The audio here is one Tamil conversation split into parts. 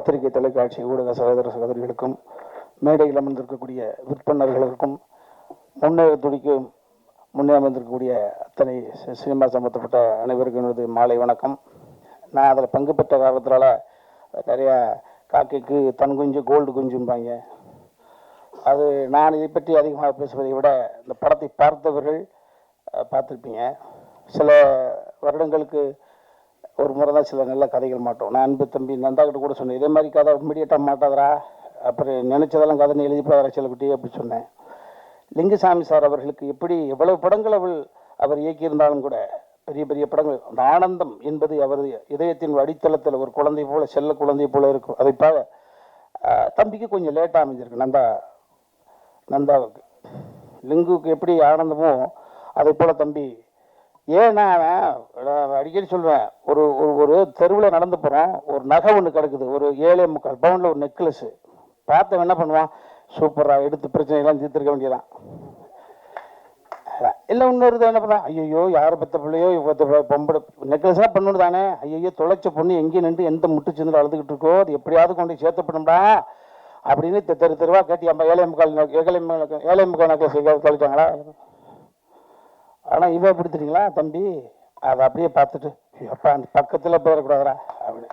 பத்திரிகை, தொலைக்காட்சி, ஊடக சகோதர சகோதரிகளுக்கும், மேடையில் அமர்ந்திருக்கக்கூடிய விற்பனர்களுக்கும், முன்னே அமர்ந்திருக்கக்கூடிய அத்தனை சினிமா சம்பந்தப்பட்ட அனைவருக்கும் எனது மாலை வணக்கம். நான் அதில் பங்கு பெற்ற காரணத்தினால நிறையா காக்கைக்கு தன் குஞ்சு கோல்டு குஞ்சும்பாங்க. அது நான் இதை பற்றி அதிகமாக பேசுவதை விட இந்த படத்தை பார்த்தவர்கள் பார்த்துருப்பீங்க. சில வருடங்களுக்கு ஒரு முறை தான் சில நல்ல கதைகள் மாட்டோம். நான் அன்பு தம்பி நந்தாக்கிட்ட கூட சொன்னேன், இதே மாதிரி கதை இம்மிடியட்டாக மாட்டாதரா, அப்புறம் நினச்சதெல்லாம் கதை எழுதி போகிற சிலக்குட்டி அப்படி சொன்னேன். லிங்குசாமி சார் அவர்களுக்கு எப்படி எவ்வளவு படங்கள் அவர் இயக்கியிருந்தாலும் கூட பெரிய பெரிய படங்கள், அந்த ஆனந்தம் என்பது அவரது இதயத்தின் அடித்தளத்தில் ஒரு குழந்தை போல, செல்ல குழந்தை போல இருக்கும். அதை தம்பிக்கு கொஞ்சம் லேட்டாக அமைஞ்சிருக்கு. நந்தாவுக்கு லிங்குக்கு எப்படி ஆனந்தமோ அதை போல் தம்பி. ஏன்னா நான் அடிக்கடி சொல்லுவேன், ஒரு தெருவில் நடந்து போகிறோம், ஒரு நகை ஒன்று கிடக்குது, ஒரு 7.25 பவுனில் ஒரு நெக்லஸ்ஸு. பார்த்தவன் என்ன பண்ணுவான், சூப்பராக எடுத்து பிரச்சனைலாம் தீர்த்துருக்க வேண்டியதான். இல்லை இன்னொரு என்ன பண்ணுறான், ஐயோ யாரை பற்ற பிள்ளையோ பொம்பளை நெக்லஸ்லாம் பண்ணு தானே, ஐயோ தொலைச்ச பொண்ணு எங்கேயும் நின்று எந்த முட்டு சேர்ந்து அழுதுகிட்டு இருக்கோ, அது எப்படியாவது கொண்டு சேர்த்தப்படணும்டா அப்படின்னு தெருவாக கேட்டி 7.25 நெக்லஸ் தொலைச்சாங்களா. ஆனால் இவன் எப்படி தெரியுங்களா தம்பி, அதை அப்படியே பார்த்துட்டு அப்பா அந்த பக்கத்தில் போயிடக்கூடாதா அப்படி.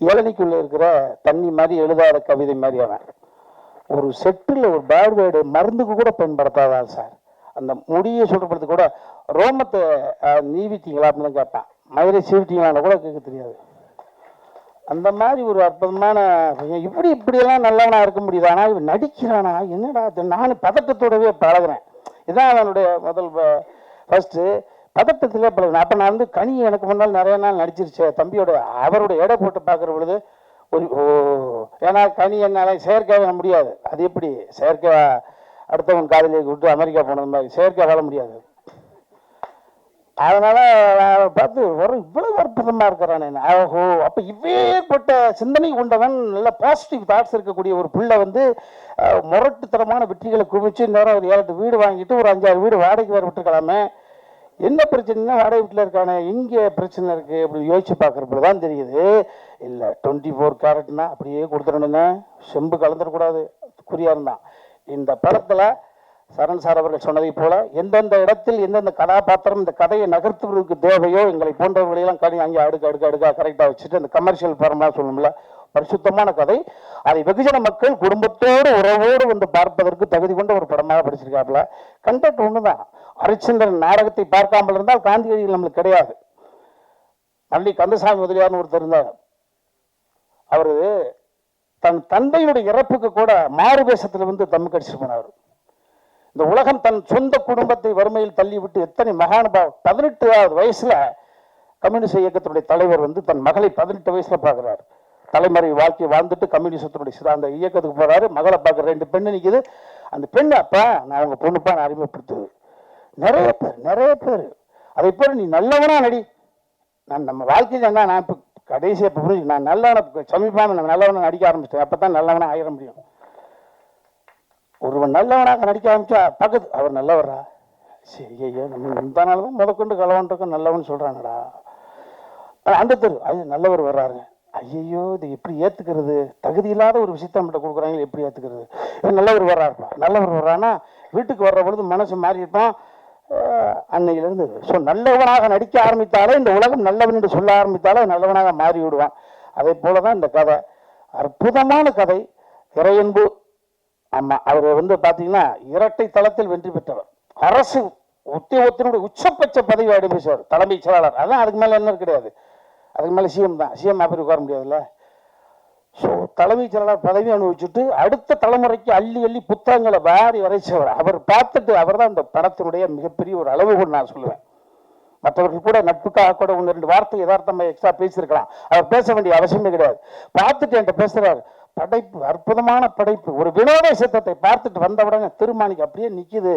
இளநிக்குள்ளே இருக்கிற தண்ணி மாதிரி எழுதாத கவிதை மாதிரி அவன். ஒரு செட்டில் ஒரு பேர்வேர்டு மருந்துக்கு கூட பயன்படுத்தாதான் சார். அந்த முடியை சொல்றதுக்கு கூட ரோமத்தை நீவிட்டீங்களா அப்படின்னு கேட்பான். மதுரை சீவிட்டீங்களான்னு கூட கேட்க தெரியாது. அந்த மாதிரி ஒரு அற்புதமான இப்படியெல்லாம் நல்லவனா இருக்க முடியுது. ஆனால் இவன் நடிக்கிறானா என்னடா, நான் பதட்டத்தோடவே பழகிறேன். இதுதான் அவனுடைய முதல் ஃபர்ஸ்ட்டு பதட்டத்திலே பழகினேன். அப்போ நான் கனி எனக்கு முன்னால் நிறைய நாள் நடிச்சிருச்சு தம்பியோட அவரோட எடை போட்டு பார்க்குற பொழுது ஏன்னா கனி என்னால் செயற்கையாக முடியாது. அது எப்படி செயற்கை அடுத்தவன் காதலியை விட்டு அமெரிக்கா போனது மாதிரி செயற்கை வாழ முடியாது. அதனால பார்த்து இவ்வளவு அற்புதமாக இருக்கிறான். ஓஹோ, அப்போ இவ்வேற்பட்ட சிந்தனை கொண்டவன், நல்ல பாசிட்டிவ் தாட்ஸ் இருக்கக்கூடிய ஒரு பிள்ளை முரட்டுத்தனமான வெற்றிகளை குவிச்சு நேரம் ஒரு 7-8 வீடு வாங்கிட்டு ஒரு 5-6 வீடு வாடகைக்கு வர விட்டுருக்கலாமே. என்ன பிரச்சனைனா வாடகை வீட்டில் இருக்கானே, இங்கே பிரச்சனை இருக்கு அப்படி யோசிச்சு பார்க்குறப்ப தான் தெரியுது. இல்லை 24 கேரட்னா அப்படியே கொடுத்துடணுங்க, செம்பு கலந்துடக்கூடாது, குறியா இருந்தான். இந்த படத்தில் சரண் சார் அவர்கள் சொன்னதை போல எந்தெந்த இடத்தில் எந்தெந்த கதாபாத்திரம் இந்த கதையை நகர்த்துவதற்கு தேவையோ எங்களை போன்றவர்களையெல்லாம் அங்கே அடுக்கா கரெக்டாக வச்சுட்டு அந்த கமர்ஷியல் படமாக சொல்லணும்ல, பரிசுத்தமான கதை. அதை வெகுஜன மக்கள் குடும்பத்தோடு உறவோடு பார்ப்பதற்கு தகுதி கொண்ட ஒரு படமாக படிச்சிருக்காப்புல. கண்டென்ட் ஒண்ணுதான். ஹரிச்சந்திரன் நாடகத்தை பார்க்காமல் இருந்தால் காந்தியடிகள் நம்மளுக்கு கிடையாது. மல்லி கந்தசாமி முதலியார்னு ஒருத்தர் இருந்தார். அவரு தன் தந்தையுடைய இறப்புக்கு கூட மாறு வேஷத்துல தம்மு கடிச்சு போனார். இந்த உலகம் தன் சொந்த குடும்பத்தை வறுமையில் தள்ளிவிட்டு எத்தனை மகானுபாவம். 18வது வயசுல கம்யூனிஸ்ட் இயக்கத்தினுடைய தலைவர் தன் மகளை 18 வயசுல பார்க்கிறார். தலைமுறை வாழ்க்கை வாழ்ந்துட்டு கம்யூனிஸ்டத்தினுடைய அந்த இயக்கத்துக்கு போறாரு. மகளை பார்க்குற 2 பெண்ணு நிற்குது. அந்த பெண்ணு அப்பா நான் உங்க பொண்ணுப்பா நான் அறிமுகப்படுத்துது. நிறைய பேர் அதை போல நீ நல்லவனா நடி. நான் நம்ம வாழ்க்கையில் என்ன, நான் இப்போ கடைசியாக இப்போ புரிஞ்சு நான் நல்லவனை சமீபமாக நம்ம நல்லவனை நடிக்க ஆரம்பிச்சிட்டேன். அப்போ தான் நல்லவனா ஆயிட முடியும். ஒருவன் நல்லவனாக நடிக்க ஆரம்பிச்சா பக்கத்து அவர் நல்லவரா, சரி ஐயோ நம்ம முந்தானால தான் முதற்கொண்டு கலவன்றிருக்கோம் நல்லவன் சொல்கிறாங்கடா. அந்த தெரு அது நல்லவர் வர்றாருங்க, ஐயோ இது எப்படி ஏற்றுக்கிறது, தகுதி இல்லாத ஒரு விஷயத்த நம்மகிட்ட கொடுக்குறாங்க, எப்படி ஏற்றுக்கிறது. நல்லவர் வர்றாருப்பா, நல்லவர் வர்றான்னா வீட்டுக்கு வர்ற பொழுது மனசு மாறியிருப்பான் அன்னையிலிருந்து. ஸோ நல்லவனாக நடிக்க ஆரம்பித்தாலே இந்த உலகம் நல்லவன் என்று சொல்ல ஆரம்பித்தாலே நல்லவனாக மாறி விடுவான். அதே போல தான் இந்த கதை, அற்புதமான கதை. இறையன்பு ஆமாம், அவர் பார்த்தீங்கன்னா இரட்டை தளத்தில் வெற்றி பெற்றவர், அரசு உத்தியோகத்தினுடைய உச்சபட்ச பதவி அனுபவிச்சவர், தலைமைச் செயலாளர். அதான் அதுக்கு மேலே என்ன கிடையாது, அதுக்கு மேலே சிஎம் தான். சிஎம் அப்படி உட்கார முடியாதுல்ல. ஸோ தலைமைச் செயலாளர் பதவி அனுபவிச்சுட்டு அடுத்த தலைமுறைக்கு அள்ளி புத்தகங்களை வாரி வரைச்சவர். அவர் பார்த்துட்டு அவர் தான் இந்த படத்தினுடைய மிகப்பெரிய ஒரு அளவுகோல் நான் சொல்லுவேன். மற்றவர்கள் கூட நட்புக்காக கூட 1-2 வார்த்தை யதார்த்தமாக எக்ஸ்ட்ரா பேசியிருக்கலாம், அவர் பேச வேண்டிய அவசியமே கிடையாது. பார்த்துட்டு என்கிட்ட பேசுறாரு, படைப்பு அற்புதமான படைப்பு. ஒரு வினோத சித்தத்தை பார்த்துட்டு வந்தவுடனே திருமாணிக்கு அப்படியே நிற்கிது.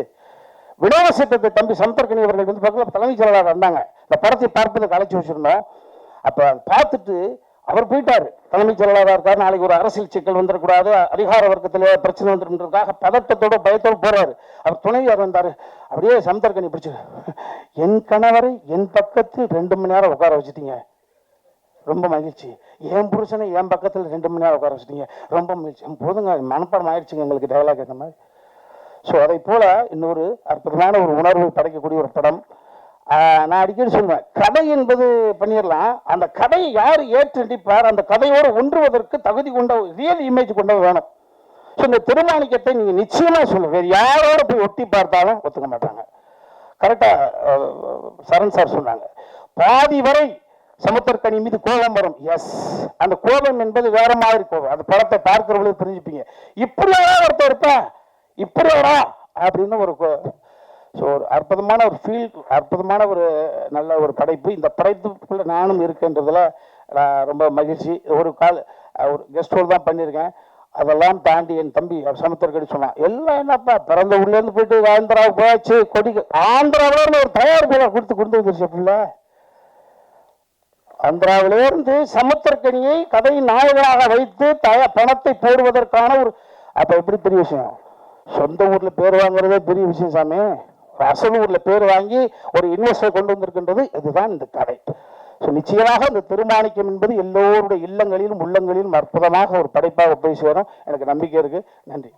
வினோத சித்தத்தை தம்பி சமுத்திரக்கனி அவர்கள் பக்கத்தில் தலைமைச் செயலாளர் வந்தாங்க. இந்த படத்தை பார்ப்பதுக்கு அழைச்சி வச்சிருந்தோம். அப்போ பார்த்துட்டு அவர் போயிட்டாரு, தலைமைச் செயலாளராக இருக்காரு. நாளைக்கு ஒரு அரசியல் சிக்கல் வந்துடக்கூடாது, அதிகார வர்க்கத்தில் பிரச்சனை வந்துருக்காக பதட்டத்தோட பயத்தோடு போறாரு. அவர் துணைவியார் வந்தாரு, அப்படியே சமுத்திரக்கனி பிடிச்சு, என் கணவரை என் பக்கத்தில் 2 மணி நேரம் உட்கார வச்சுட்டீங்க, ரொம்ப மகிழ்ச்சி. என் புருஷனை என் பக்கத்தில் 2 மணி நேரம் உட்கார வச்சிட்டீங்க, ரொம்ப மகிழ்ச்சி. போதுங்க, மனப்பாடம் ஆயிடுச்சுங்க எங்களுக்கு டயலாக் இந்த மாதிரி. ஸோ அதை போல இன்னொரு அற்புதமான ஒரு உணர்வை படைக்கக்கூடிய ஒரு படம். நான் அடிக்கடி சொல்லுவேன், கதை என்பது பண்ணிடலாம், அந்த கதையை யார் ஏற்று நடிப்பார், அந்த கதையோடு ஒன்றுவதற்கு தகுதி கொண்ட ரியல் இமேஜ் கொண்டவர் வேணும். ஸோ இந்த திருமாணிக்கத்தை நீங்கள் நிச்சயமாக சொல்லுங்க, வேறு யாரோட போய் ஒட்டி பார்த்தாலும் ஒத்துக்க மாட்டாங்க. கரெக்டாக சரண் சார் சொன்னாங்க, பாதி வரை சமுத்திரக்கனி மீது கோபம் வரும். எஸ், அந்த கோபம் என்பது வேற மாதிரி கோபம். அந்த படத்தை பார்க்கிறவங்களுக்கு புரிஞ்சுப்பீங்க. இப்படியா ஒருத்தர் இருப்பேன், இப்படியா அப்படின்னு ஒரு ஸோ ஒரு அற்புதமான ஒரு ஃபீல், அற்புதமான ஒரு நல்ல ஒரு படைப்பு. இந்த படைப்புக்குள்ள நானும் இருக்குன்றதுல ரொம்ப மகிழ்ச்சி. ஒரு ஒரு கெஸ்ட் ரோல் தான் பண்ணியிருக்கேன். அதெல்லாம் தாண்டி என் தம்பி சமுத்திரக்கடி சொன்னான், எல்லாம் என்னப்பா பிறந்த ஊர்லேருந்து போயிட்டு ஆந்திராவுக்கு போயாச்சு, கொடி ஆந்திராவிலேருந்து ஒரு தயாரிப்பாளர் கொடுத்து வந்துருச்சு. பிள்ளை ஆந்திராவிலிருந்து சமுத்திரக்கனியை கதையின் நாயகனாக வைத்து பணத்தை போடுவதற்கான ஒரு, அப்ப எப்படி பெரிய விஷயம், சொந்த ஊர்ல பேர் வாங்குறதே பெரிய விஷயம் சாமி. அசல் ஊர்ல பேர் வாங்கி ஒரு இன்வெஸ்டர் கொண்டு வந்திருக்கின்றது, இதுதான் இந்த கதை. ஸோ நிச்சயமாக இந்த திருமாணிக்கம் என்பது எல்லோருடைய இல்லங்களிலும் உள்ளங்களிலும் அற்புதமாக ஒரு படைப்பாக போய் சேரும், எனக்கு நம்பிக்கை இருக்கு. நன்றி.